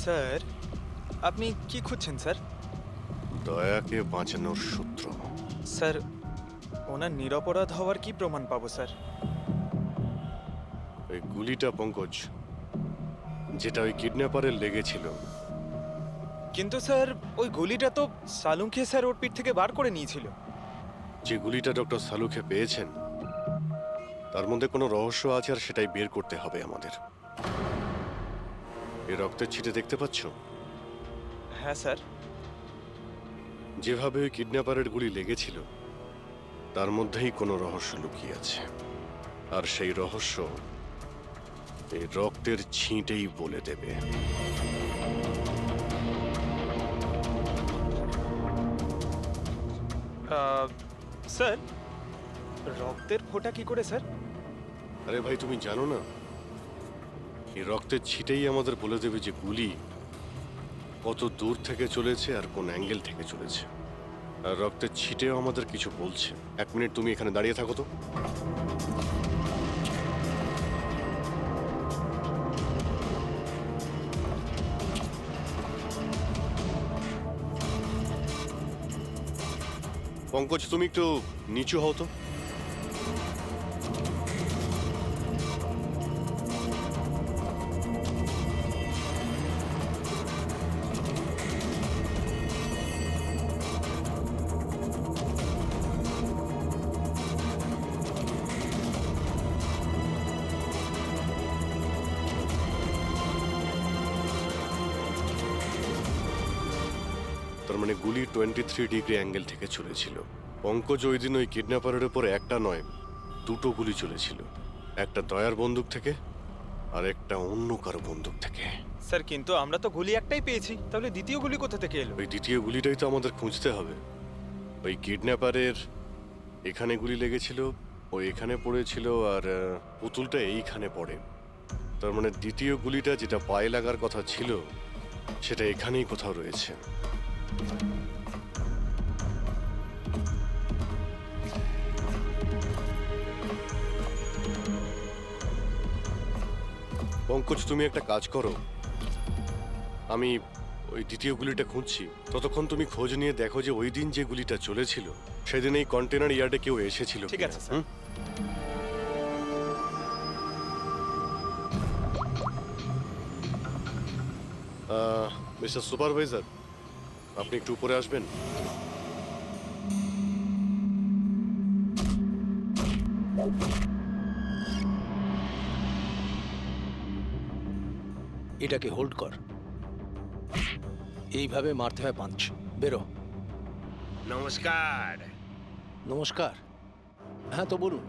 Sir, আপনি কি খুঁজছেন স্যার? দয়াকে বাঁচানোর সূত্র। স্যার, ওনার নিরপরাধ হওয়ার কি প্রমাণ পাবো স্যার? ওই গুলিটা পঙ্কজ, যেটা ওই কিডন্যাপারের লেগেছিল। কিন্তু স্যার, ওই গুলিটা তো সালুঙ্কে স্যার ওর পিঠ থেকে বার করে নিয়েছিল। যে গুলিটা ডক্টর সালুখে পেয়েছেন, তার মধ্যে কোনো রহস্য আছে, আর সেটাই বের করতে হবে আমাদের। এই রক্তের ছিটে দেখতে পাচ্ছ? হ্যাঁ স্যার। যেভাবে ওই কিডন্যাপারের গুলি লেগেছিল, তার মধ্যেই কোনো রহস্য লুকিয়ে আছে। আর সেই রহস্য এই রক্তের ছিটেই বলে দেবে। স্যার, রক্তের ফোঁটা কি করে স্যার? আরে ভাই, তুমি জানো না, এই রক্তের ছিটেই আমাদের বলে দেবে যে গুলি কত দূর থেকে চলেছে আর কোন অ্যাঙ্গেল থেকে চলেছে। আর রক্তের ছিটেও আমাদের কিছু বলছে। 1 মিনিট তুমি এখানে দাঁড়িয়ে থাকো তো। পঙ্কজ, তুমি একটু নিচু হও তো। তার মানে গুলি 23 ডিগ্রি অ্যাঙ্গেল থেকে চলেছিল। পঙ্কজ, ওই দিন ওই কিডন্যাপারের উপর একটা নয়, 2টো গুলি চলেছিল। একটা দয়ার বন্দুক থেকে, আর একটা অন্য কারো বন্দুক থেকে। স্যার, কিন্তু আমরা তো গুলি একটাই পেয়েছি, তাহলে দ্বিতীয় গুলি কোথা থেকে এলো? ওই দ্বিতীয় গুলিটাই তো আমাদের খুঁজতে হবে। ওই কিডন্যাপারের এখানে গুলি লেগেছিল, ও এখানে পড়েছিল, আর পুতুলটা এইখানে পড়ে। তার মানে দ্বিতীয় গুলিটা যেটা পায়ে লাগার কথা ছিল, সেটা এখানেই কোথাও রয়েছে। পঙ্কজ, তুমি একটা কাজ করো, আমি ওই দ্বিতীয় গুলিটা খুঁজছি, ততক্ষণ তুমি খোঁজ নিয়ে দেখো যে ওই দিন যে গুলিটা চলেছিল, সেদিন এই কন্টেনার ইয়ার্ডে কেউ এসেছিল ঠিক কিনা। আছে স্যার। মিস্টার সুপারভাইজার, আপনি একটু উপরে আসবেন। এটাকে হোল্ড কর। এইভাবে মারতে হয় পাঞ্চ। বেরো। নমস্কার। নমস্কার। হ্যাঁ, তো বলুন,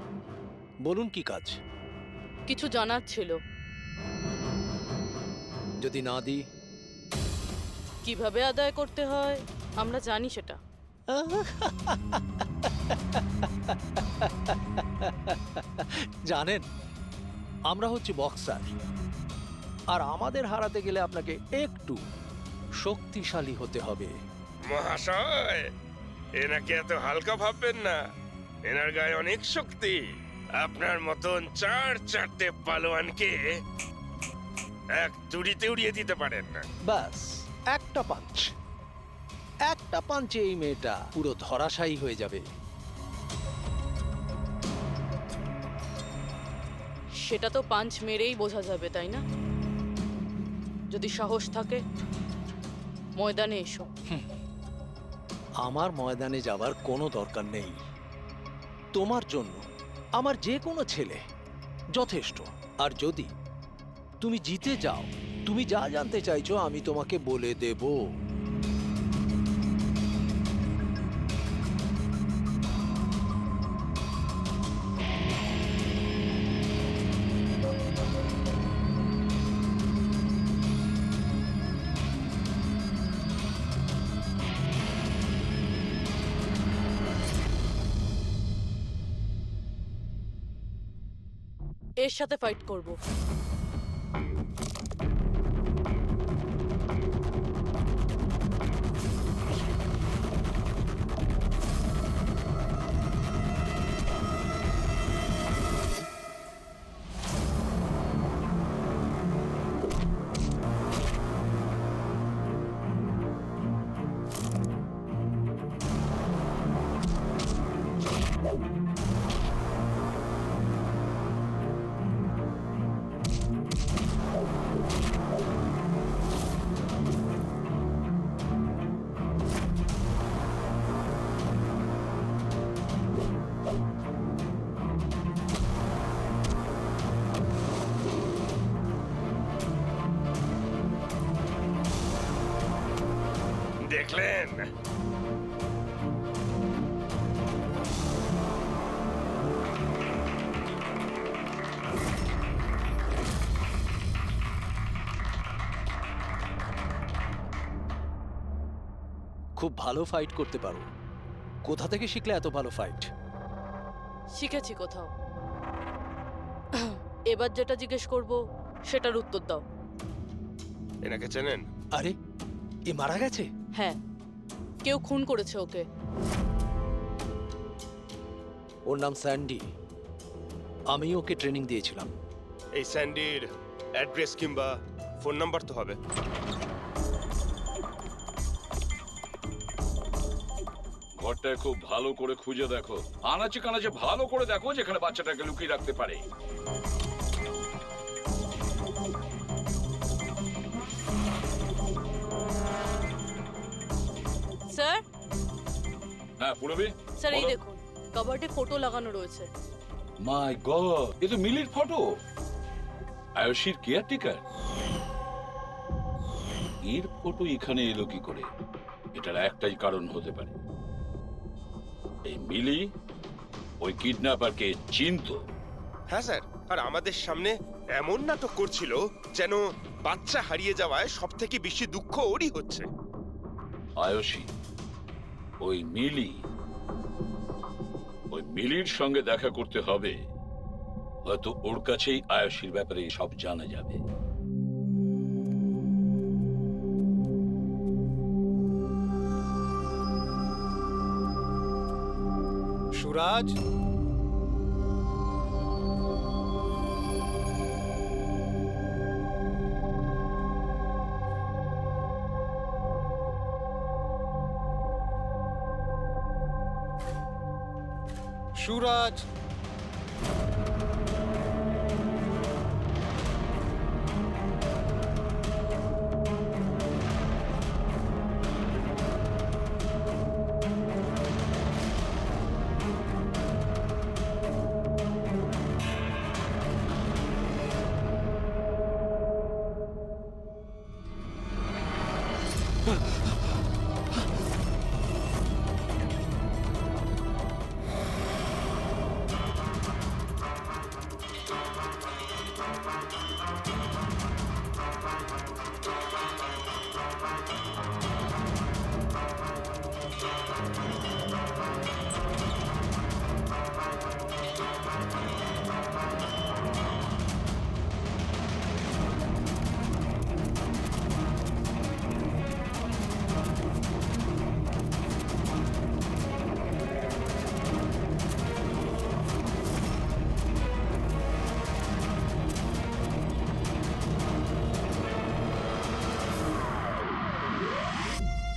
বলুন কি কাজ? কিছু জানার ছিল। যদি না দিই? কিভাবে আদায় করতে হয় আমরা জানি সেটা। জানেন, আমরা হচ্ছে বক্সার, আর আমাদের হারাতে গেলে আপনাকে একটু শক্তিশালী হতে হবে। মহাশয়, এনাকে এত হালকা ভাববেন না, এনার গায়ে অনেক শক্তি। আপনার মতন 4-4টে পালোয়ানকে এক তুড়িতে উড়িয়ে দিতে পারেন না। ব্যাস, একটা পাঞ্চ, একটা পাঞ্চে এই মেয়েটা পুরো ধরাশায়ী হয়ে যাবে। সেটা তো পাঞ্চ মেরেই বোঝা যাবে, তাই না? যদি সাহস থাকে ময়দানে এসো। আমার ময়দানে যাবার কোনো দরকার নেই। তোমার জন্য আমার যে কোনো ছেলে যথেষ্ট। আর যদি তুমি জিতে যাও, তুমি যা জানতে চাইছো আমি তোমাকে বলে দেব। এর সাথে ফাইট করব। দেখলেন? খুব ভালো ফাইট করতে পারো। কোথা থেকে শিখলে এত ভালো ফাইট? শিখেছি কোথাও। এবার যেটা জিজ্ঞেস করব সেটার উত্তর দাও। এনাকে চেনেন? আরে, এ মারা গেছে? হ্যাঁ, কেউ খুন করেছে ওকে। ওর নাম স্যান্ডি। আমি ওকে ট্রেনিং দিয়েছিলাম। এই স্যান্ডির অ্যাড্রেস কিংবা ফোন নাম্বার তো হবে। ঘরটায় খুব ভালো করে খুঁজে দেখো, আনাচে কানাচে ভালো করে দেখো যেখানে বাচ্চাটাকে লুকিয়ে রাখতে পারে। স্যার, হ্যাঁ পুরবি, স্যার এই বলো। দেখুন, কাবার্ডে ফটো লাগানো রয়েছে। মাই গড, এ তো মিলির ফটো। আয়ুষীর কেয়ারটেকার। এর ফটো এখানে এলো কি করে? এটার একটাই কারণ হতে পারে, এই মিলি ওই কিডন্যাপারকে চিনতো। হ্যাঁ স্যার, আর আমাদের সামনে এমন নাটক করছিল যেন বাচ্চা হারিয়ে যাওয়ায় সব থেকে বেশি দুঃখ ওরই হচ্ছে। আয়ুষী, ওই মিলির সঙ্গে দেখা করতে হবে। হয়তো ওর কাছেই আয়ুষীর ব্যাপারে সব জানা যাবে। সুরাজ, সুরাজ,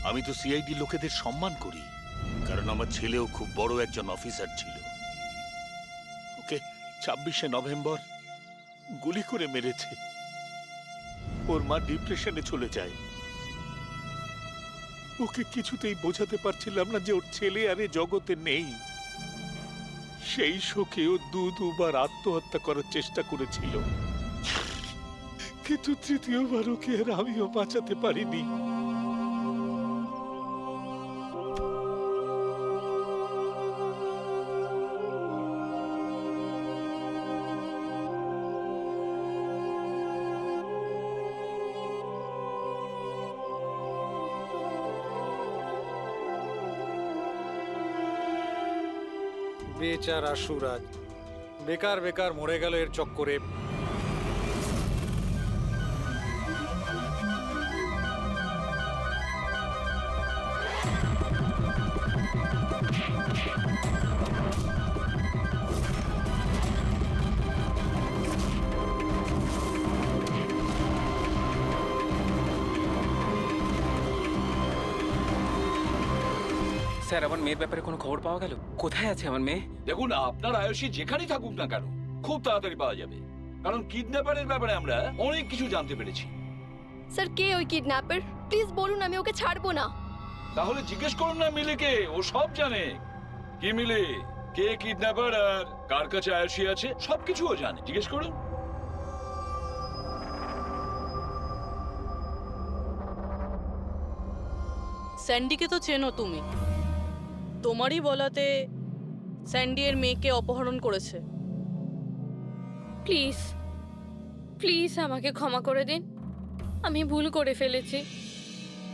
আমি তো সিআইডি লোকেদের সম্মান করি, কারণ আমার ছেলেও খুব বড় একজন অফিসার ছিল। ওকে 26শে নভেম্বর গুলি করে মেরেছে। ওর মা ডিপ্রেশনে চলে যায়। ওকে কিছুতেই বোঝাতে পারছিলাম না যে ওর ছেলে আর এ জগতে নেই। সেই শোকে ও দুবার আত্মহত্যা করার চেষ্টা করেছিল, কিন্তু তৃতীয়বার ওকে আর আমিও বাঁচাতে পারিনি। বেচারা সুরাজ বেকার বেকার মরে গেল এর চক্করে। স্যার, আমার মেয়ের ব্যাপারে কোনো খবর পাওয়া গেল? কোথায় আছে আমার মেয়ে? দেখুন, আপনার আয়ুষী যেখানেই থাকুক না কেন খুব তাড়াতাড়ি পাওয়া যাবে, কারণ কিডন্যাপারের ব্যাপারে আমরা অনেক কিছু জানতে পেরেছি। স্যার, কে ওই কিডন্যাপার? প্লিজ বলুন, আমি ওকে ছাড়বো না। তাহলে জিজ্ঞেস করুন না মিলিকে, ও সব জানে। কি মিলি, কে কিডন্যাপার আর কার কাছে আয়ুষী আছে সবকিছু ও জানে, জিজ্ঞেস করুন। স্যান্ডিকে তো চেনো তুমি। তোমারই বলাতে স্যান্ডি এর মেয়েকে অপহরণ করেছে। প্লিজ প্লিজ আমাকে ক্ষমা করে দিন, আমি ভুল করে ফেলেছি।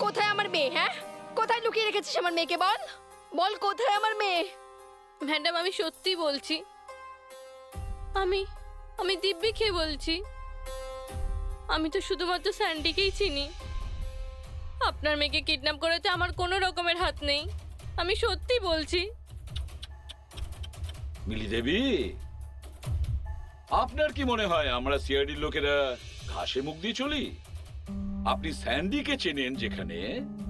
কোথায় আমার মেয়ে? হ্যাঁ, কোথায় লুকিয়ে রেখেছিস আমার মেয়েকে? বল বল, কোথায় আমার মেয়ে? ম্যাডাম, আমি সত্যি বলছি, আমি দিব্যিকে বলছি। আমি তো শুধুমাত্র স্যান্ডিকেই চিনি। আপনার মেয়েকে কিডন্যাপ করাতে আমার কোনো রকমের হাত নেই, আমি সত্যি বলছি। মিলি দেবী, আপনার কি মনে হয় আমরা সিআইডির লোকেরা ঘাসে মুখ দিয়ে চলি? আপনি স্যান্ডিকে চেনেন যেখানে,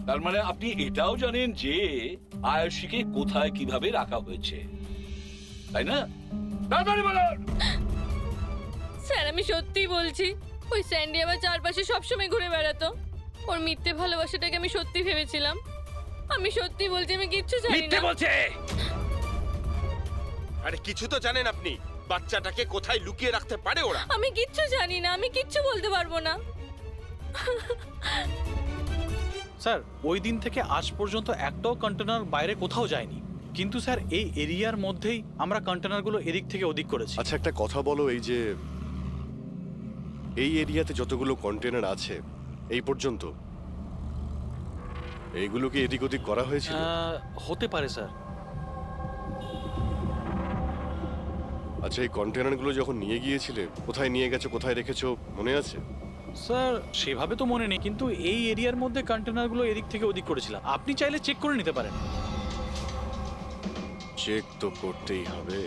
তার মানে আপনি এটাও জানেন যে আয়ুষীকে কোথায় কিভাবে রাখা হয়েছে, তাই না? তাড়াতাড়ি বলুন। স্যার, আমি সত্যি বলছি, ওই স্যান্ডি আমার চারপাশে সবসময় ঘুরে বেড়াতো। ওর মিথ্যে ভালোবাসাটাকে আমি সত্যি ভেবেছিলাম। আমি সত্যি বলছি, আমি কিচ্ছু জানি মিথ্যে না। বলছে। আরে কিছু তো জানেন আপনি, বাচ্চাটাকে কোথায় লুকিয়ে রাখতে পারে ওরা? আমি কিচ্ছু জানি না, আমি কিচ্ছু বলতে পারবো না। স্যার, ওই দিন থেকে আজ পর্যন্ত একটাও কন্টেনার বাইরে কোথাও যায়নি, কিন্তু স্যার এই এরিয়ার মধ্যেই আমরা কন্টেনারগুলো এদিক থেকে ওদিক করেছি। আচ্ছা একটা কথা বলো, এই যে এই এরিয়াতে যতগুলো কন্টেনার আছে এই পর্যন্ত, এইগুলো কি এদিক ওদিক করা হয়েছিল? হতে পারে স্যার। আচ্ছা এই কন্টেনারগুলো যখন নিয়ে গিয়েছিলে, কোথায় নিয়ে গেছো, কোথায় রেখেছো মনে আছে? স্যার সেভাবে তো মনে নেই, কিন্তু এই এরিয়ার মধ্যে কন্টেনারগুলো এদিক থেকে ওদিক করেছিলাম। আপনি চাইলে চেক করে নিতে পারেন। চেক তো করতেই হবে।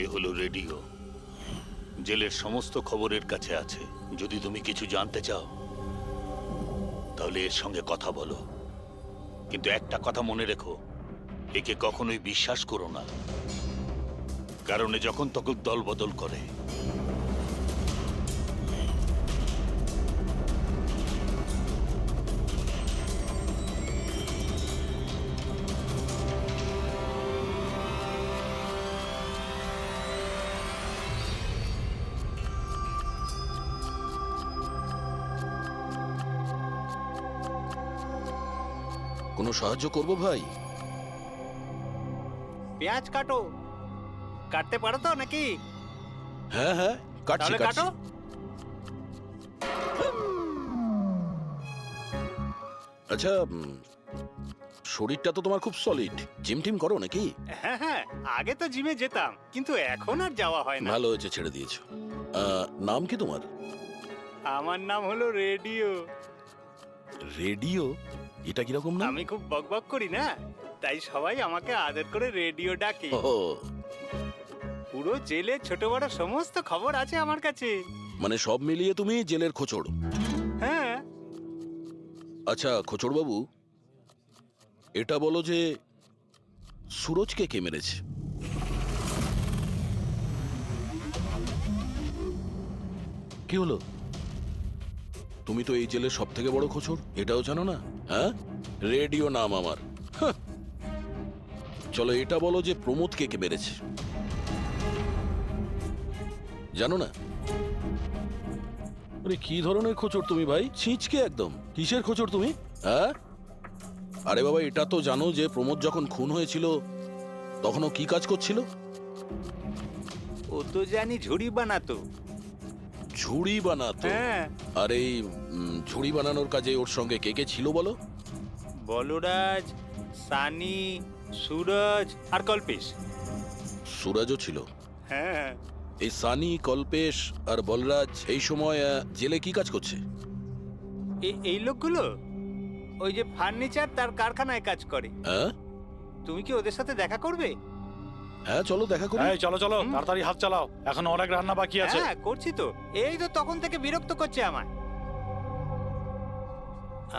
এ হলো রেডিও, জেলের সমস্ত খবরের কাছে আছে। যদি তুমি কিছু জানতে চাও তাহলে এর সঙ্গে কথা বলো, কিন্তু একটা কথা মনে রেখো, একে কখনোই বিশ্বাস করো না, কারণ এ যখন তখন দল বদল করে। কোনো সাহায্য করব ভাই? পেঁয়াজ কাটো। কাটতে পারো তো নাকি? হ্যাঁ হ্যাঁ, কাটছি তাহলে কাটছি। কাটো। আচ্ছা, শরীরটা তো তোমার খুব সলিড। জিম টিম করো নাকি? হ্যাঁ হ্যাঁ, আগে তো জিমে যেতাম, কিন্তু এখন আর যাওয়া হয় না। ভালো হয়েছে ছেড়ে দিয়েছো। নাম কি তোমার? আমার নাম হলো রেডিও। রেডিও? এটা কিরকম নাম? আমি খুব বকবক করি না, তাই সবাই আমাকে আদর করে রেডিও ডাকে। ও, পুরো জেলে ছোট বড় সমস্ত খবর আছে আমার কাছে। মানে সব মিলিয়ে তুমি জেলের খোঁচড়। হ্যাঁ। আচ্ছা খোঁচড় বাবু, এটা বলো যে সুরজকে কে মেরেছে? কি হলো? তুমি তো এই জেলের সব থেকে বড় খোঁচড়, এটাও জানো না? হ্যাঁ, রেডিও নাম আমার। হাহ। চলো এটা বলো যে প্রমোদকে কে মেরেছে? জানো না? আরে কি ধরনের খোঁচড় তুমি ভাই, ছিঁচকে একদম। কিসের খোঁচড় তুমি? হ্যাঁ, আরে বাবা এটা তো জানো যে প্রমোদ যখন খুন হয়েছিল তখন ও কি কাজ করছিল? ও তো জানি ঝুড়ি বানাতো। ঝুড়ি বানাতো? হ্যাঁ। আর এই ঝুড়ি বানানোর কাজে ওর সঙ্গে কে কে ছিল বলো? বলরাজ, সানি, সুরজ আর কল্পেশ। সুরাজও ছিল? হ্যাঁ। এই সানি, কল্পেশ আর বলরাজ এই সময় জেলে কি কাজ করছে? এই লোকগুলো ওই যে ফার্নিচার তার কারখানায় কাজ করে। হ্যাঁ, তুমি কি ওদের সাথে দেখা করবে? হ্যাঁ চলো দেখা করি। এই চলো চলো, তাড়াতাড়ি হাত চালাও, এখন অনেক রান্না বাকি আছে। হ্যাঁ করছি তো, এই তো তখন থেকে বিরক্ত করছে আমায়।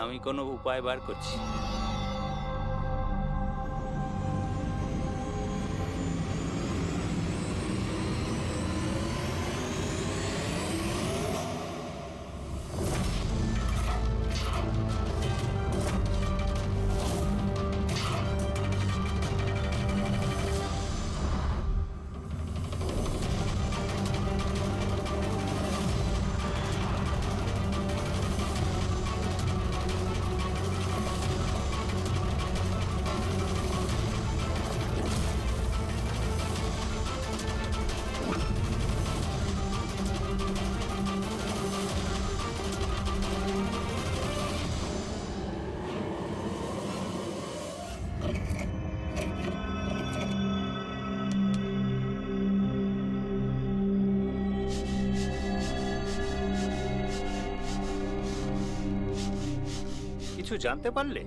আমি কোনো উপায় বার করছি। কিছু জানতে পারলে?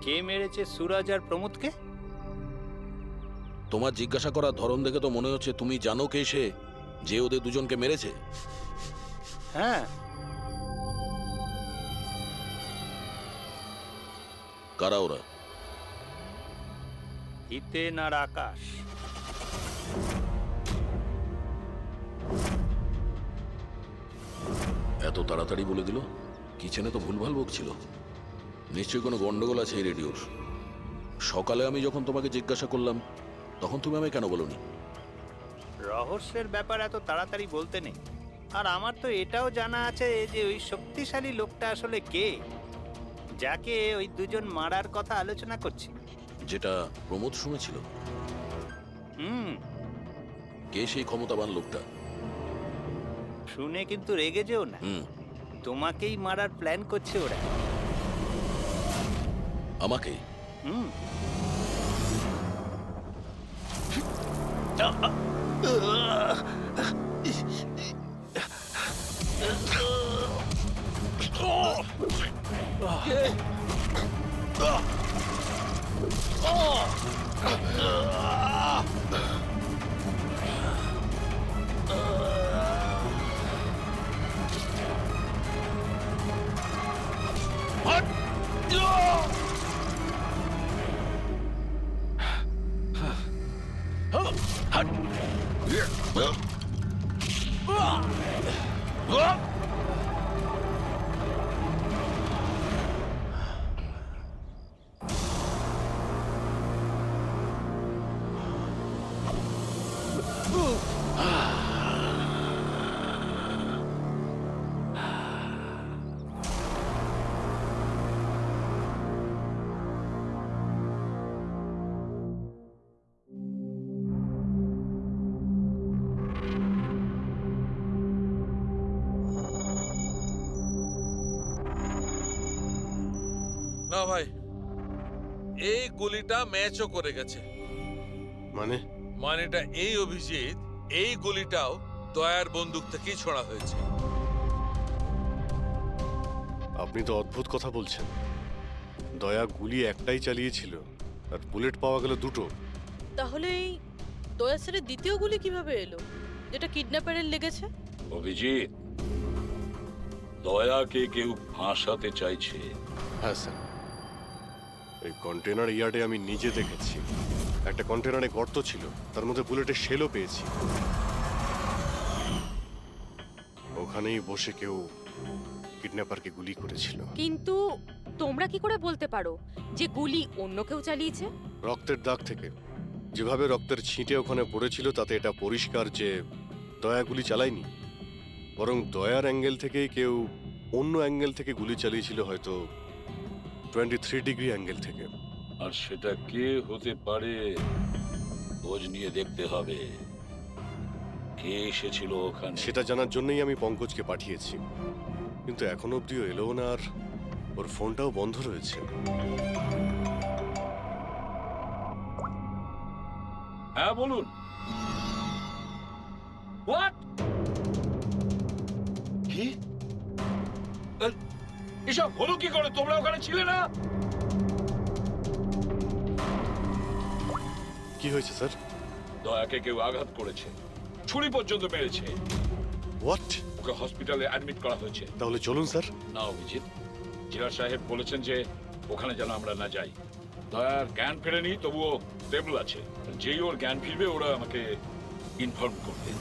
কে মেরেছে সুরাজ আর প্রমোদকে? তোমার জিজ্ঞাসা করার ধরন দেখে তো মনে হচ্ছে তুমি জানো কে সে, যে ওদের দুজনকে মেরেছে। হ্যাঁ, কারা ওরা? হিতেন আর আকাশ। এত তাড়াতাড়ি বলে দিল? কিচেনে তো ভুলভাল বকছিল। নিশ্চয়ই কোনো গন্ডগোল আছে এই রেডিওর। সকালে আমি যখন তোমাকে জিজ্ঞাসা করলাম তখন তুমি আমায় কেন বলোনি? রহস্যের ব্যাপার এত তাড়াতাড়ি বলতে নেই। আর আমার তো এটাও জানা আছে যে ওই শক্তিশালী লোকটা আসলে কে, যাকে ওই দুজন মারার কথা আলোচনা করছে। যেটা প্রমোদ শুনেছিল। হুম, কে সেই ক্ষমতাবান লোকটা? শুনে কিন্তু রেগে যেও না। হুম। তোমাকেই মারার প্ল্যান করছে ওরা। আমাকে? হুম। না ভাই, এই গুলিটা ম্যাচও করে গেছে। মানে? মানেটা এই অভিজিৎ, এই গুলিটাও দয়ার বন্দুক থেকেই ছোড়া হয়েছে। আপনি তো অদ্ভুত কথা বলছেন। দয়া গুলি একটাই চালিয়েছিল আর বুলেট পাওয়া গেল দুটো। তাহলে এই দয়া স্যারের দ্বিতীয় গুলি কিভাবে এলো, যেটা কিডন্যাপারের লেগেছে? অভিজিৎ, দয়াকে কেউ ফাঁসাতে চাইছে। হ্যাঁ স্যার, এই কন্টেনার ইয়ার্ডে আমি নিজে দেখেছি। একটা কন্টেনারে গর্ত ছিল, তার মধ্যে বুলেটের শেলও পেয়েছি। ওখানেই বসে কেউ কিডন্যাপারকে গুলি করেছিল। কিন্তু তোমরা কি করে বলতে পারো যে গুলি অন্য কেউ চালিয়েছে? রক্তের দাগ থেকে যেভাবে রক্তের ছিটে ওখানে পড়েছিল তাতে এটা পরিষ্কার যে দয়া গুলি চালায়নি, বরং দয়ার অ্যাঙ্গেল থেকেই কেউ অন্য অ্যাঙ্গেল থেকে গুলি চালিয়েছিল, হয়তো 23 ডিগ্রি অ্যাঙ্গেল থেকে। আর সেটা কে হতে পারে খোঁজ নিয়ে দেখতে হবে। কে এসেছিল ওখানে সেটা জানার জন্যই আমি পঙ্কজকে পাঠিয়েছি, কিন্তু এখনো অব্দিও এলো না, আর ওর ফোনটাও বন্ধ রয়েছে। হ্যাঁ বলুন। হোয়াট? কি? এসব হলো কি করে? তোমরা ওখানে ছিলে না? কি হয়েছে স্যার? দয়াকে কেউ আঘাত করেছে, ছুরি পর্যন্ত মেরেছে। হোয়াট? ওকে হসপিটালে অ্যাডমিট করা হয়েছে। তাহলে চলুন স্যার। না অভিজিৎ, জিলা সাহেব বলেছেন যে ওখানে যেন আমরা না যাই। দয়ার জ্ঞান ফেরেনি, তবুও স্টেবল আছে। যেই ওর জ্ঞান ফিরবে ওরা আমাকে ইনফর্ম করবে।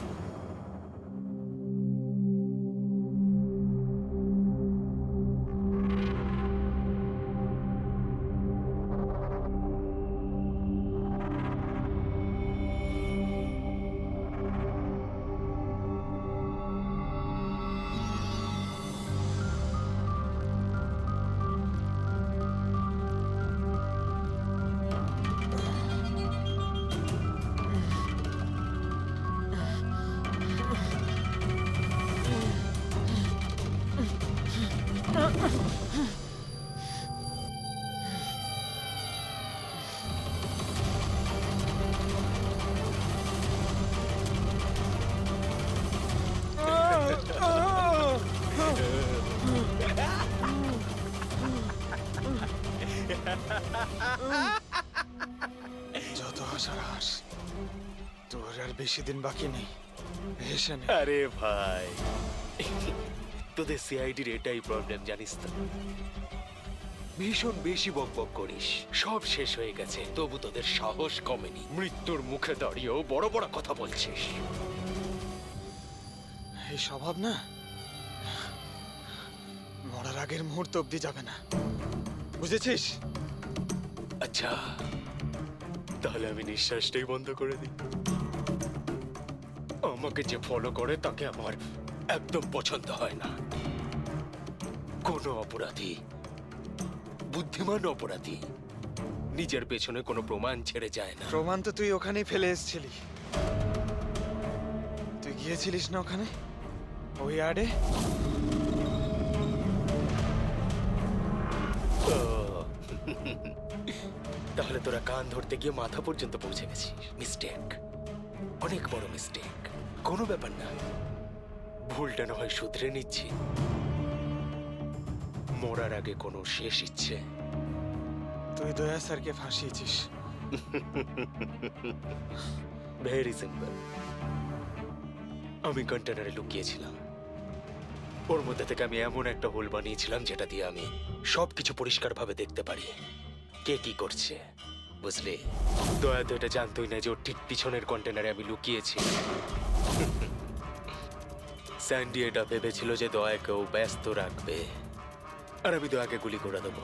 যত হাসার হাস, তোর আর বেশি দিন বাকি নেই। হেসে নে। আরে ভাই, তোদের সিআইডির এটাই প্রবলেম জানিস তো, ভীষণ বেশি বকবক করিস। সব শেষ হয়ে গেছে, তবু তোদের সাহস কমেনি। মৃত্যুর মুখে দাঁড়িয়েও বড় বড় কথা বলছিস। এই স্বভাব না মরার আগের মুহূর্ত অব্দি যাবে না, বুঝেছিস? আচ্ছা, তাহলে আমি নিঃশ্বাসটাই বন্ধ করে দিই। আমাকে যে ফলো করে তাকে আমার একদম পছন্দ হয় না। কোনো অপরাধী, বুদ্ধিমান অপরাধী নিজের পেছনে কোনো প্রমাণ ছেড়ে যায় না। প্রমাণ তো তুই ওখানেই ফেলে এসেছিলি। তুই গিয়েছিলিস না ওখানে, ওই আড়ে? ও, তাহলে তোরা কান ধরতে গিয়ে মাথা পর্যন্ত পৌঁছে গেছিস। মিস্টেক, অনেক বড় মিস্টেক। কোনো ব্যাপার না, ভুলটা না হয় শুধরে নিচ্ছি। মরার আগে কোনো শেষ ইচ্ছে? তুই দয়া স্যারকে ফাঁসিয়েছিস। Very simple. আমি কন্টেনারে লুকিয়েছিলাম, ওর মধ্যে থেকে আমি এমন একটা হোল বানিয়েছিলাম যেটা দিয়ে আমি সবকিছু পরিষ্কারভাবে দেখতে পারি, কে কি করছে। বুঝলি, দয়া তো এটা জানতোই না যে ওর ঠিক পিছনের কন্টেনারে আমি লুকিয়েছি। স্যান্ডি এটা ভেবেছিল যে দয়াকেও ব্যস্ত রাখবে আর আমি দয়াকে গুলি করে দেবো,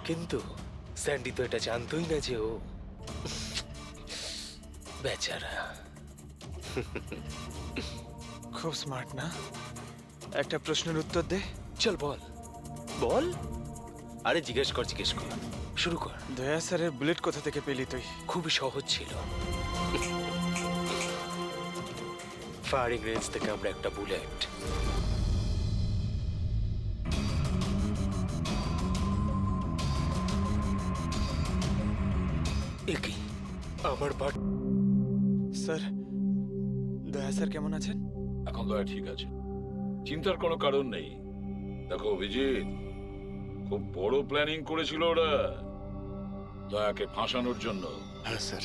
কিন্তু স্যান্ডি তো এটা জানতোই না যে ও বেচারা। খুব স্মার্ট না? একটা প্রশ্নের উত্তর দে। চল বল বল। আরে জিজ্ঞেস কর, শুরু কর। দয়া স্যারের বুলেট কোথা থেকে পেলি তুই? খুবই সহজ ছিল। ফায়ারিং রেঞ্জ থেকে আমরা একটা বুলেট একই আমার বাট। স্যার, দয়া স্যার কেমন আছেন? এখন দয়া ঠিক আছে, চিন্তার কোনো কারণ নেই। দেখো অভিজিৎ, খুব বড় প্ল্যানিং করেছিল ওরা দয়াকে ফাঁসানোর জন্য। হ্যাঁ স্যার,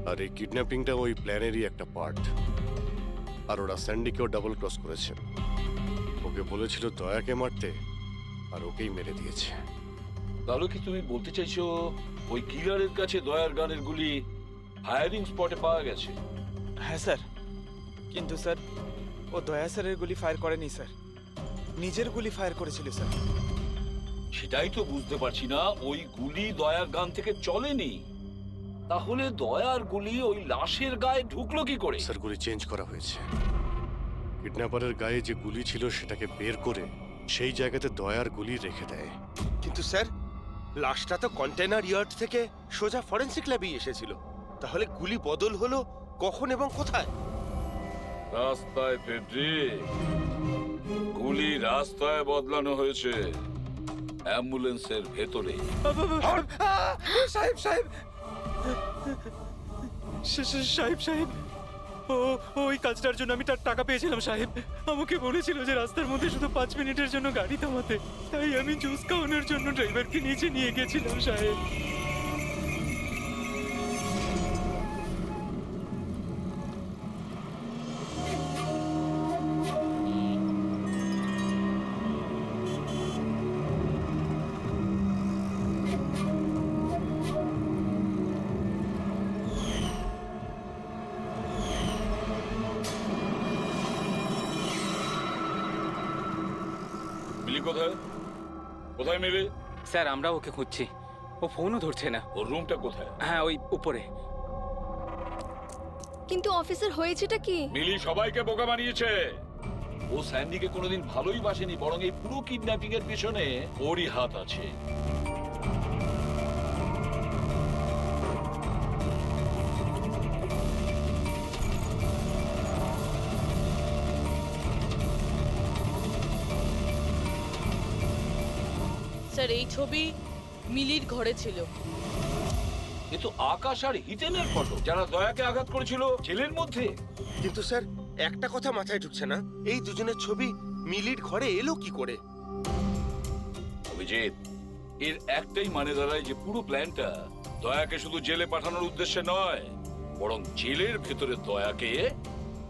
আর এই কিডন্যাপিংটা ওই প্ল্যানেরই একটা পার্ট। আর ওরা স্যান্ডিকেও ডাবল ক্রস করেছে। ওকে বলেছিল দয়াকে মারতে, আর ওকেই মেরে দিয়েছে। তাহলে কি তুমি বলতে চাইছো ওই কিলারের কাছে দয়ার গানের গুলি ফায়ারিং স্পটে পাওয়া গেছে? হ্যাঁ স্যার, কিন্তু স্যার ও দয়া স্যারের গুলি ফায়ার করেনি স্যার, নিজের গুলি ফায়ার করেছিল স্যার। সেটাই তো বুঝতে পারছি না, ওই গুলি দয়ার গান থেকে চলেনি, তাহলে দয়ার গুলি ওই লাশের গায়ে ঢুকলো কি করে? স্যার, গুলি চেঞ্জ করা হয়েছে। কিডন্যাপারের গায়ে যে গুলি ছিল সেটাকে বের করে সেই জায়গাতে দয়ার গুলি রেখে দেয়। কিন্তু স্যার, লাশটা তো কন্টেনার ইয়ার্ড থেকে সোজা ফরেনসিক ল্যাবে এসেছিল, তাহলে গুলি বদল হলো কখন এবং কোথায়? রাস্তায় ফেডরিক, গুলি রাস্তায় বদলানো হয়েছে, অ্যাম্বুলেন্সের ভেতরে। সাহেব সাহেব সাহেব সাহেব, ওই কাজটার জন্য আমি তার টাকা পেয়েছিলাম সাহেব। আমাকে বলেছিল যে রাস্তার মধ্যে শুধু 5 মিনিটের জন্য গাড়ি থামাতে, তাই আমি জুস খাওয়ানোর জন্য ড্রাইভারকে নিচে নিয়ে গেছিলাম সাহেব। মিলি কোথায়? কোথায় মিলি? স্যার, আমরা ওকে খুঁজছি, ও ফোনও ধরছে না। ওর রুমটা কোথায়? হ্যাঁ, ওই উপরে। কিন্তু অফিসার হয়েছেটা কি? মিলি সবাইকে বোকা বানিয়েছে। ও স্যান্ডিকে কোনোদিন ভালোই বাসেনি, বরং এই পুরো কিডন্যাপিং এর পিছনে ওরই হাত আছে। স্যার, এই ছবি মিলির ঘরে ছিল। এ তো আকাশ আর হিতেনের ফটো, যারা দয়াকে আঘাত করেছিল জেলের মধ্যে। কিন্তু স্যার, একটা কথা মাথায় ঢুকছে না, এই দুজনের ছবি মিলির ঘরে এলো কি করে? অভিজিৎ, এর একটাই মানে দাঁড়ায় যে পুরো প্ল্যানটা দয়াকে শুধু জেলে পাঠানোর উদ্দেশ্যে নয়, বরং জেলের ভেতরে দয়াকে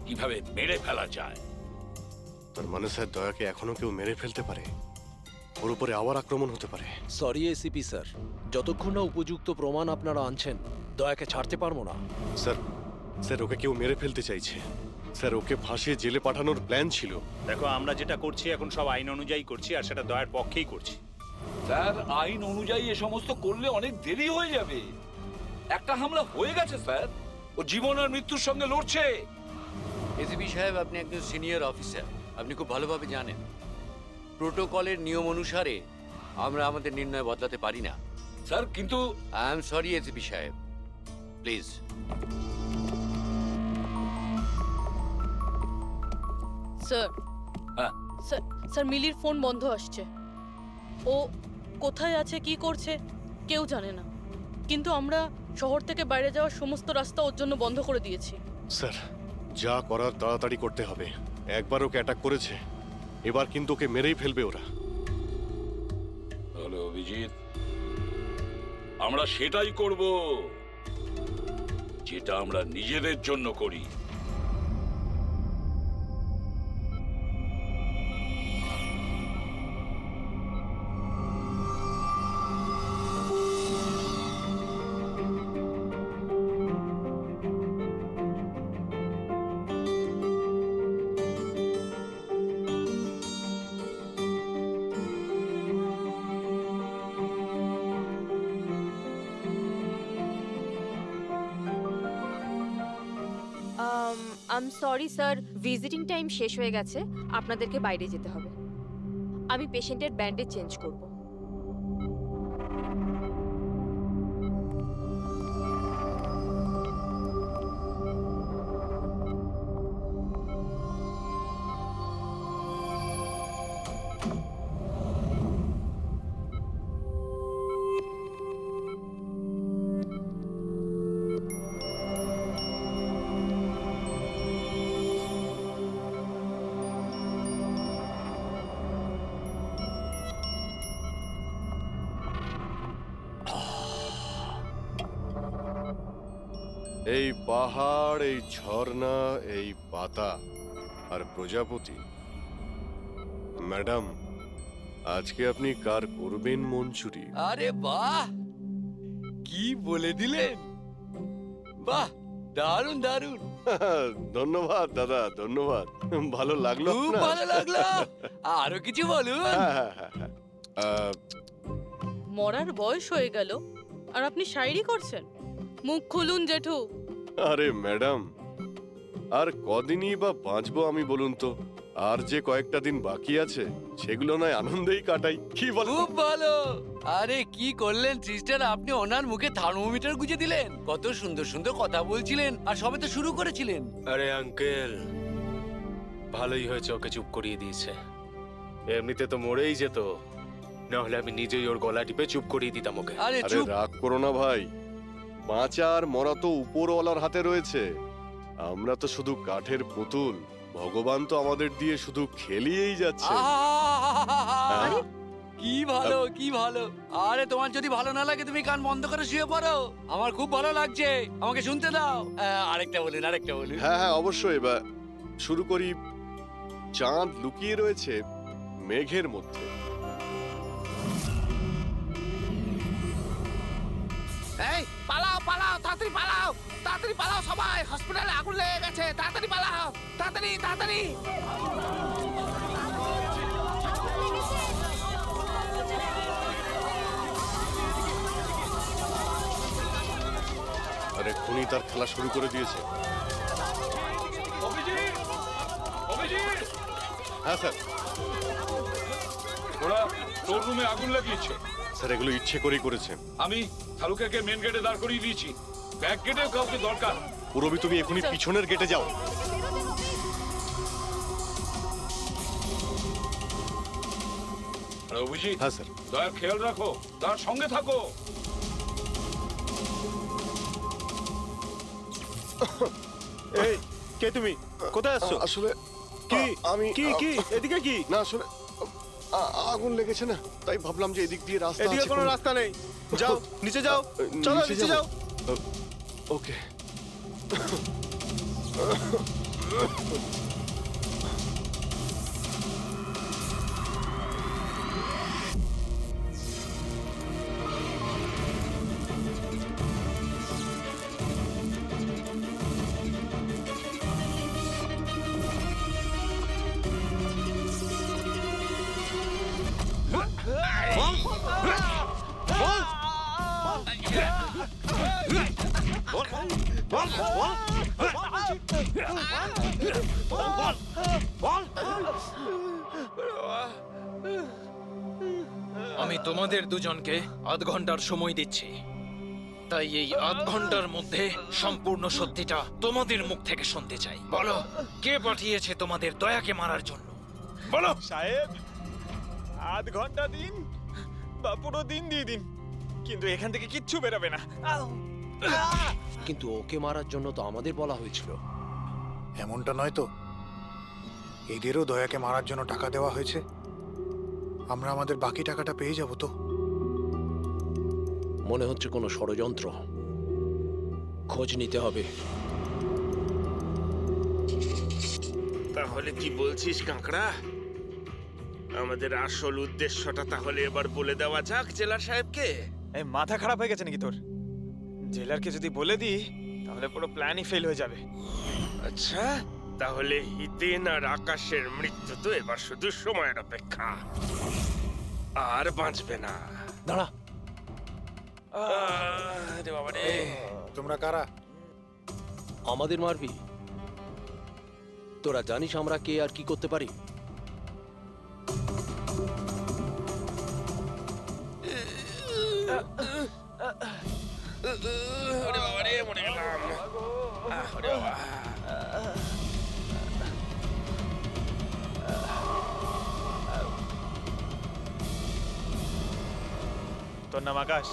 কিভাবে মেরে ফেলা যায়। তার মানে স্যার দয়াকে এখনো কেউ মেরে ফেলতে পারে, ওর উপরে আবার আক্রমণ হতে পারে। সরি এসিপি স্যার, যতক্ষণ না উপযুক্ত প্রমাণ আপনারা আনছেন দয়াকে ছাড়তে পারবো না। স্যার স্যার ওকে কেউ মেরে ফেলতে চাইছে স্যার, ওকে ফাঁসিয়ে জেলে পাঠানোর প্ল্যান ছিল। দেখো আমরা যেটা করছি এখন সব আইন অনুযায়ী করছি, আর সেটা দয়ার পক্ষেই করছি। স্যার আইন অনুযায়ী এ সমস্ত করলে অনেক দেরি হয়ে যাবে। একটা হামলা হয়ে গেছে স্যার, ও জীবন আর মৃত্যুর সঙ্গে লড়ছে। এসিপি সাহেব, আপনি একজন সিনিয়র অফিসার, আপনি খুব ভালোভাবে জানেন প্রোটোকলের নিয়ম অনুসারে আমরা আমাদের নির্ণয় বদলাতে পারি না। স্যার কিন্তু আই এম সরি এসিপি সাহেব, প্লিজ। স্যার হ্যাঁ স্যার স্যার মিলির ফোন বন্ধ আসছে। ও কোথায় আছে কি করছে কেউ জানে না, কিন্তু আমরা শহর থেকে বাইরে যাওয়ার সমস্ত রাস্তা ওর জন্য বন্ধ করে দিয়েছি। স্যার যা করার তাড়াতাড়ি করতে হবে। একবার ওকে অ্যাটাক করেছে, এবার কিন্তু ওকে মেরেই ফেলবে ওরা। তাহলে অভিজিৎ, আমরা সেটাই করব যেটা আমরা নিজেদের জন্য করি। I am sorry sir, visiting time শেষ হয়ে গেছে, আপনাদেরকে বাইরে যেতে হবে। আমি পেশেন্টের ব্যান্ডেজ চেঞ্জ করব। এই পাহাড়, এই ঝর্ণা, এই পাতা আর প্রজাপতি। ম্যাডাম, আজকে আপনি কার করবেন মন চুরি? আরে বাহ, কি বলে দিলেন! বাহ, দারুণ দারুণ। ধন্যবাদ দাদা, ধন্যবাদ। ভালো লাগলো খুব আপনার? ভালো লাগলো। আরো কিছু বলুন। মরার বয়স হয়ে গেল আর আপনি শায়রি করছেন? মুখ খুলুন জেঠু। আরে ম্যাডাম, আর কদিনই বা বাঁচবো আমি বলুন তো? আর যে কয়েকটা দিন বাকি আছে সেগুলো নয় আনন্দেই কাটাই, কি বল? খুব ভালো। আরে কি করলেন সিস্টার, আপনি ওনার মুখে থার্মোমিটার গুঁজে দিলেন। কত সুন্দর সুন্দর কথা বলছিলেন আর সবে তো শুরু করেছিলেন। আরে আঙ্কেল, ভালোই হয়েছে ওকে চুপ করিয়ে দিয়েছে। এমনিতে তো মরেই যেত, না হলে আমি নিজেই ওর গলা টিপে চুপ করিয়ে দিতাম ওকে। আরে রাগ করো না ভাই, বাঁচা আর মরা তো উপরওয়ালার হাতে রয়েছে। আমরা তো শুধু কাঠের পুতুল, ভগবান তো আমাদের দিয়ে শুধু খেলিয়েই যাচ্ছে। আরে কি ভালো, কি ভালো। আরে তোমার যদি ভালো না লাগে তুমি কান বন্ধ করে শুয়ে পড়ো, আমার খুব ভালো লাগছে, আমাকে শুনতে দাও। আরেকটা বলুন, আরেকটা বলুন। হ্যাঁ হ্যাঁ অবশ্যই, এবার শুরু করি। চাঁদ লুকিয়ে রয়েছে মেঘের মধ্যে। এই পালাও পালাও, তাড়াতাড়ি পালাও, তাড়াতাড়ি পালাও সবাই, হসপিটালে আগুন লেগে গেছে, তাড়াতাড়ি পালাও, তাড়াতাড়ি তাড়াতাড়ি। আরে খুনি তার খেলা শুরু করে দিয়েছে। হ্যাঁ স্যার। ওরা তোর রুমে আগুন লাগিয়েছে। স্যার এগুলো ইচ্ছে করেই করেছে। আমি শালুকাকে মেন গেটে দাঁড় করিয়ে দিয়েছি, ব্যাক গেটেও কাউকে দরকার। পুরবি তুমি এখনই পিছনের গেটে যাও। অভিজিৎ, হ্যাঁ স্যার। দয়ার খেয়াল রাখো, তার সঙ্গে থাকো। এই কে তুমি? কোথায় আসছো? আসলে কি আমি কি কি এদিকে কি? না আসলে আগুন লেগেছে না, তাই ভাবলাম যে এদিক দিয়ে রাস্তা এদিকে আছে। কোনো রাস্তা নেই, যাও নিচে যাও, চলো নিচে যাও। ওকে। আমি তোমাদের দুজনকে আধ ঘন্টার সময় দিচ্ছি, তাই এই আধ ঘন্টার মধ্যে সম্পূর্ণ সত্যিটা তোমাদের মুখ থেকে শুনতে চাই। বলো, কে পাঠিয়েছে তোমাদের দয়াকে মারার জন্য? বলো। সাহেব, আধ ঘন্টা দিন বা পুরো দিন দিয়ে দিন, কিন্তু এখান থেকে কিচ্ছু বেরোবে না। কিন্তু ওকে মারার জন্য তো আমাদের বলা হয়েছিল। এমনটা নয় তো, এদেরও দয়াকে মারার জন্য টাকা দেওয়া হয়েছে। আমরা আমাদের বাকি টাকাটা পেয়ে যাব তো? মনে হচ্ছে কোনো ষড়যন্ত্র। খোঁজ নিতে হবে। তাহলে কি বলছিস কাঁকড়া? আমাদের আসল উদ্দেশ্যটা তাহলে এবার বলে দেওয়া যাক জেলার সাহেবকে। এই মাথা খারাপ হয়ে গেছে নাকি তোর? জেলারকে যদি বলে দিই তাহলে পুরো প্ল্যানই ফেল হয়ে যাবে। আচ্ছা, তাহলে হিতেন আর আকাশের মৃত্যু তো এবার শুধু সময়ের অপেক্ষা, আর বাঁচবে না। দাঁড়া, আরে বাবা রে। তোমরা কারা? আমাদের মারবি? তোরা জানিস আমরা কে আর কি করতে পারি? ওরে বাবা রে, মরে গেলাম। ওরে বাবা। তোর নাম আকাশ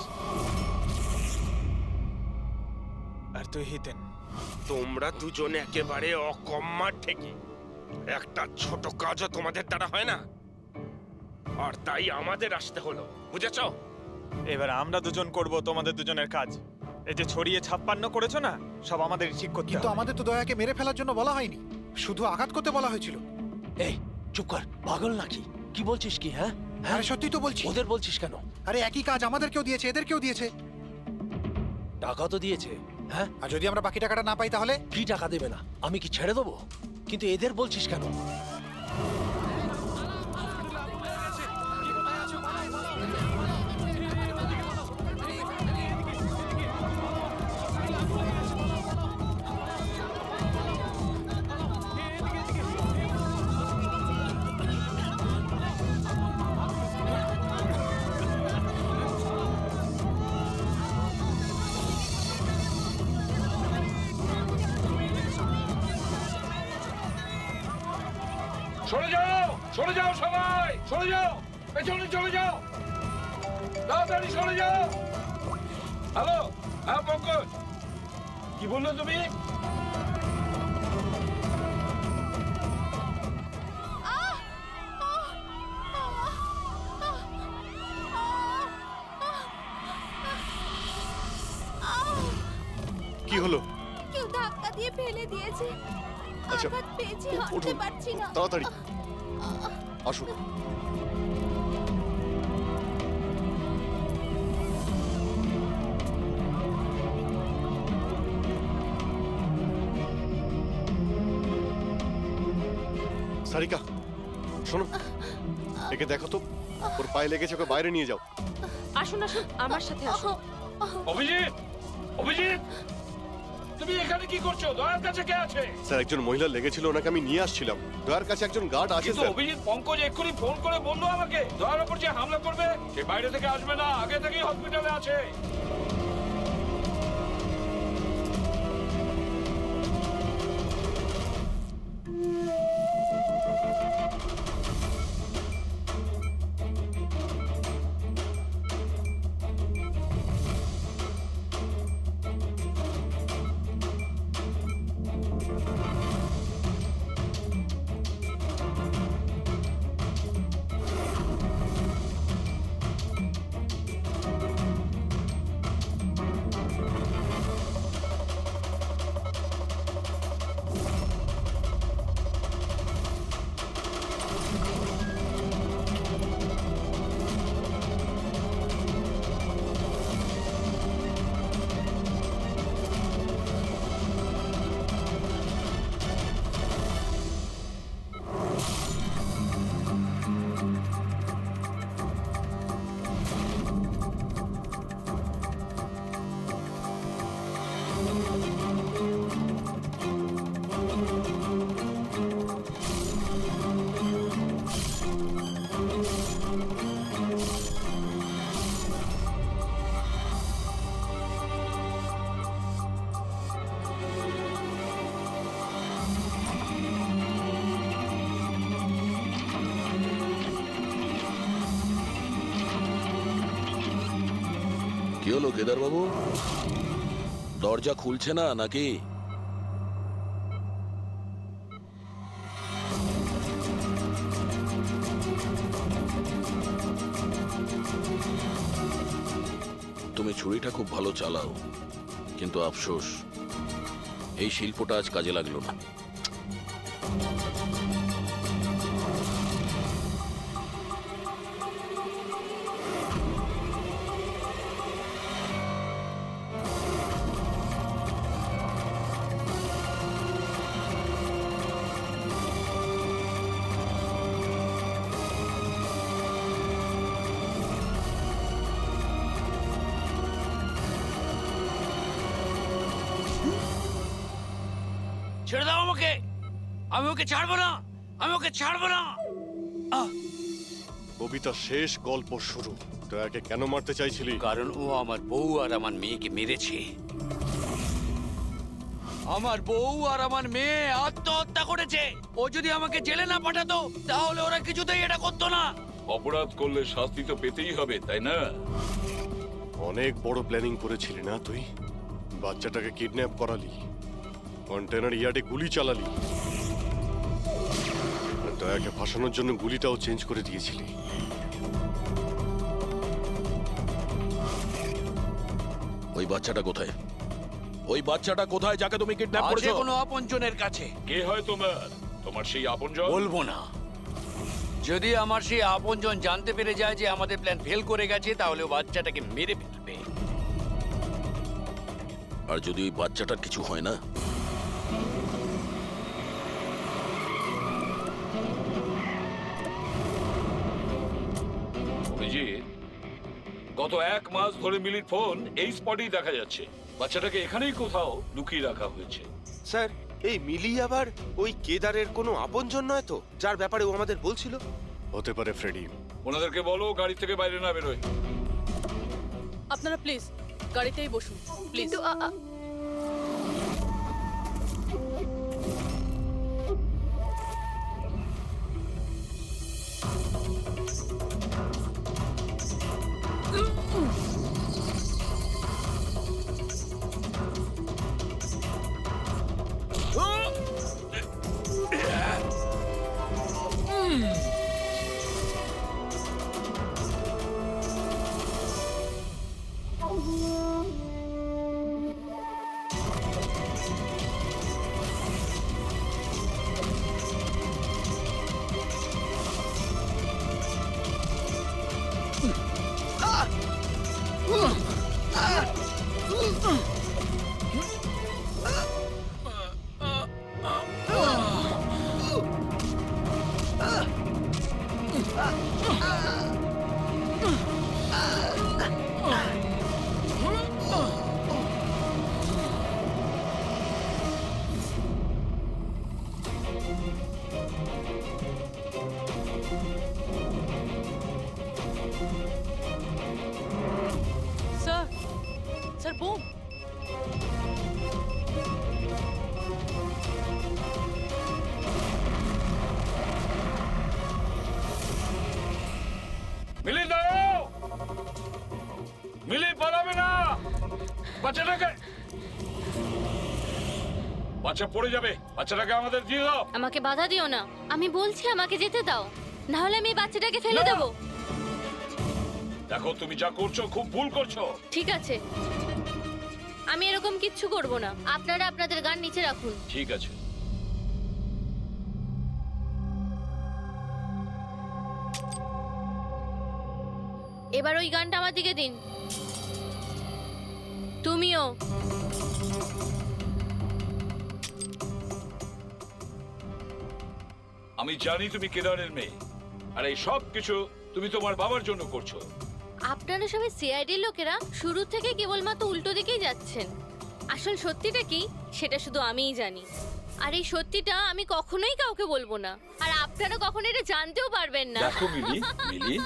আর তুই হিতেন। তোমরা দুজনে একেবারে অকম্মার ঠেকি। একটা ছোট কাজও তোমাদের দ্বারা হয় না, আর তাই আমাদের আসতে হলো, বুঝেছ? এবার আমরা দুজন করব তোমাদের দুজনের কাজ। এই যে ছড়িয়ে 56 করেছো না, সব আমাদের ঠিক করতে কিন্তু হবে। আমাদের তো দয়াকে মেরে ফেলার জন্য বলা হয়নি, শুধু আঘাত করতে বলা হয়েছিল। এই চুপ কর, পাগল নাকি? কি বলছিস কি? হ্যাঁ, আরে সত্যি তো বলছি। ওদের বলছিস কেন? আরে একই কাজ আমাদেরকেও দিয়েছে, এদেরকেও দিয়েছে। টাকা তো দিয়েছে। হ্যাঁ, আর যদি আমরা বাকি টাকাটা না পাই তাহলে? কি টাকা দেবে না? আমি কি ছেড়ে দেবো? কিন্তু এদের বলছিস কেন? সরে যাও, সরে যাও সবাই, সরে যাও, পেছনে চলে যাও, তাড়াতাড়ি সরে যাও। হ্যালো, হ্যাঁ পঙ্কজ, কি বললে তুমি? কি হলো? কেউ ধাক্কা দিয়ে ফেলে দিয়েছে। আচ্ছা, আঘাত পেয়েছি, হাঁটতে উঠুন পারছি না। তাড়াতাড়ি আসুন। সারিকা, শোনো, একে দেখো তো, ওর পায়ে লেগেছে, ওকে বাইরে নিয়ে যাও। আসুন আসুন, আমার সাথে আসুন। অভিজিৎ, অভিজিৎ, তুমি এখানে কি করছো? দয়ার কাছে কে আছে? স্যার, একজন মহিলা লেগেছিল, ওনাকে আমি নিয়ে আসছিলাম। দয়ার কাছে একজন গার্ড আছে কিন্তু স্যার। অভিজিৎ, পঙ্কজ এক্ষুনি ফোন করে বললো আমাকে দয়ার উপর যে হামলা করবে সে বাইরে থেকে আসবে না, আগে থেকেই হসপিটালে আছে। কি হলো কেদার বাবু, দরজা খুলছে না নাকি? তুমি ছুরিটা খুব ভালো চালাও, কিন্তু আফসোস এই শিল্পটা আজ কাজে লাগলো না। ছেড়ে দাও আমাকে, আমি ওকে ছাড়বো না, আমি ওকে ছাড়বো না। কবিতা শেষ, গল্প শুরু। দয়াকে কেন মারতে চাইছিলি? কারণ ও আমার বউ আর আমার মেয়েকে মেরেছে। আমার বউ আর আমার মেয়ে আত্মহত্যা করেছে। ও যদি আমাকে জেলে না পাঠাতো তাহলে ওরা কিছুতেই এটা করতো না। অপরাধ করলে শাস্তি তো পেতেই হবে, তাই না? অনেক বড় প্ল্যানিং করেছিলি না তুই? বাচ্চাটাকে কিডন্যাপ করালি, কন্টেনার ইয়ার্ডে গুলি চালালি, আর দয়াকে ফাঁসানোর জন্য গুলিটাও চেঞ্জ করে দিয়েছিলি। ওই বাচ্চাটা কোথায়? ওই বাচ্চাটা কোথায় যাকে তুমি কিডন্যাপ আছে করেছো? কোনো আপনজনের কাছে। কে হয় তোমার সেই আপনজন? বলবো না। যদি আমার সেই আপনজন জানতে পেরে যায় যে আমাদের প্ল্যান ফেল করে গেছে তাহলে ও বাচ্চাটাকে মেরে ফেলবে। আর যদি ওই বাচ্চাটার কিছু হয় না? অভিজিৎ, গত 1 মাস ধরে মিলির ফোন এই স্পটেই দেখা যাচ্ছে। বাচ্চাটাকে এখানেই কোথাও লুকিয়ে রাখা হয়েছে। স্যার, এই মিলি আবার ওই কেদারের কোনো আপনজন নয় তো, যার ব্যাপারে ও আমাদের বলছিল? হতে পারে ফ্রেডি। ওনাদেরকে বলো গাড়ি থেকে বাইরে না বেরোয়। আপনারা প্লিজ গাড়িতেই বসুন please. Sir, sir bomb. Mili দাও, মিলি পালাবে না। বাচ্চাটাকে, বাচ্চা পড়ে যাবে। বাচ্চাটাকে আমাদের দিয়ে দাও। আমাকে বাধা দিও না, আমি বলছি আমাকে যেতে দাও, না হলে আমি এই বাচ্চাটাকে ফেলে দেবো। দেখো তুমি যা করছো খুব ভুল করছো। ঠিক আছে, আমি এরকম কিচ্ছু করব না। আপনারা আপনাদের গান নিচে রাখুন। ঠিক আছে। এবার ওই গানটা আমার দিকে দিন। তুমিও। আমি জানি তুমি কেদারের মেয়ে, আর এই সব কিছু তুমি তোমার বাবার জন্য করছো। আপনারা সবাই সিআইডির লোকেরা শুরু থেকে কেবলমাত্র উল্টো দিকেই যাচ্ছেন। আসল সত্যিটা কি সেটা শুধু আমিই জানি, আর এই সত্যিটা আমি কখনোই কাউকে বলবো না, আর আপনারা কখনো এটা জানতেও পারবেন না। দেখো মিলি, মিলি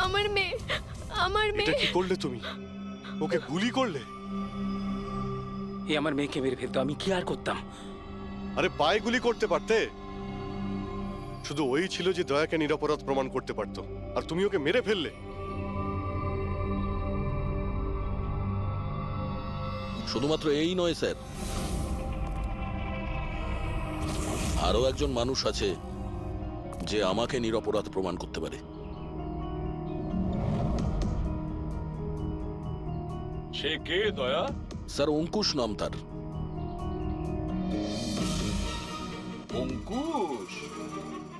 আমার মেয়ে, আমার এটা কি করলে তুমি? ওকে গুলি করলে? এ আমার মেয়েকে মেরে ফেলতো, আমি কি আর করতাম? আরে পায়ে গুলি করতে পারতে। শুধু ওই ছিল যে দয়াকে নিরপরাধ প্রমাণ করতে পারতো, আর তুমি ওকে মেরে ফেললে। শুধুমাত্র এই নয় স্যার, আরো একজন মানুষ আছে যে আমাকে নিরপরাধ প্রমাণ করতে পারে। সে কে দয়া? স্যার অঙ্কুশ নাম তার। অঙ্কুশ?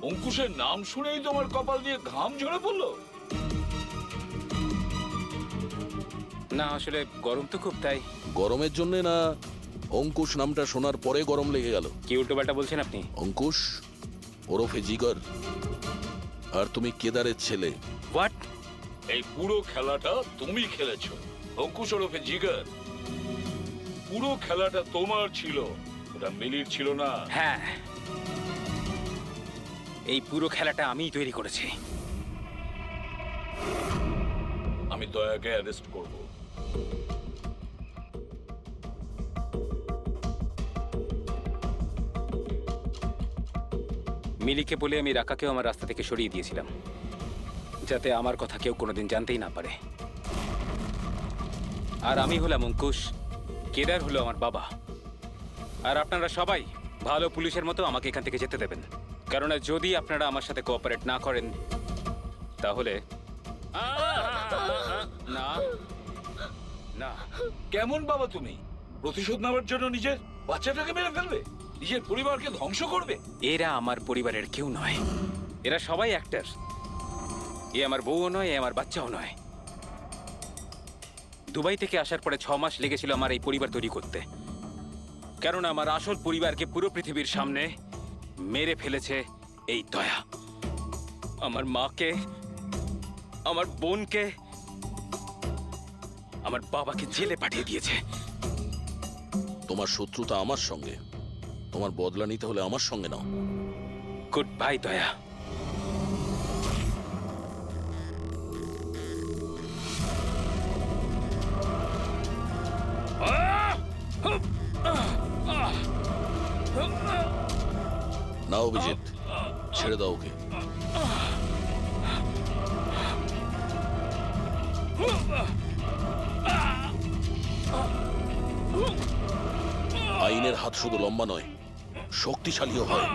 অঙ্কুশের নাম শুনেই তোমার কপাল দিয়ে ঘাম ঝরে পড়লো? না আসলে গরম তো খুব, তাই। গরমের জন্য না, অঙ্কুশ নামটা শোনার পরে গরম লেগে গেল। কি উল্টোপাল্টা বলছেন আপনি? অঙ্কুশ ওরফে জিগর, আর তুমি কেদারের ছেলে। হোয়াট? এই পুরো খেলাটা তুমি খেলেছো। অঙ্কুশ ওরফে জিগর, পুরো খেলাটা তোমার ছিল, ওটা মিলির ছিল না। হ্যাঁ, এই পুরো খেলাটা আমিই তৈরি করেছি। আমি দয়াকে অ্যারেস্ট করব। মিলিকে বলে আমি রাকাকেও আমার রাস্তা থেকে সরিয়ে দিয়েছিলাম, যাতে আমার কথা কেউ কোনোদিন জানতেই না পারে। আর আমি হলাম অঙ্কুশ, কেদার হলো আমার বাবা। আর আপনারা সবাই ভালো পুলিশের মতো আমাকে এখান থেকে যেতে দেবেন, কারণ যদি আপনারা আমার সাথে কোঅপারেট না করেন তাহলে না না। কেমন বাবা তুমি? প্রতিশোধ নেওয়ার জন্য নিজের বাচ্চাটাকে মেরে ফেলবে, নিজের পরিবারকে ধ্বংস করবে? এরা আমার পরিবারের কেউ নয়, এরা সবাই অ্যাক্টর। এ আমার বউও নয়, এ আমার বাচ্চাও নয়। দুবাই থেকে আসার পরে 6 মাস লেগেছিল আমার এই পরিবার তৈরি করতে, কারণ আমার আসল পরিবারকে পুরো পৃথিবীর সামনে মেরে ফেলেছে এই দয়া। আমার মাকে, আমার বোনকে, আমার বাবাকে জেলে পাঠিয়ে দিয়েছে। তোমার শত্রুতা আমার সঙ্গে, তোমার বদলা নিতে হলে আমার সঙ্গে নাও। গুড বাই দয়া। না অভিজিৎ, ছেড়ে দাও ওকে। আইনের হাত শুধু লম্বা নয়, শক্তিশালীও হয়।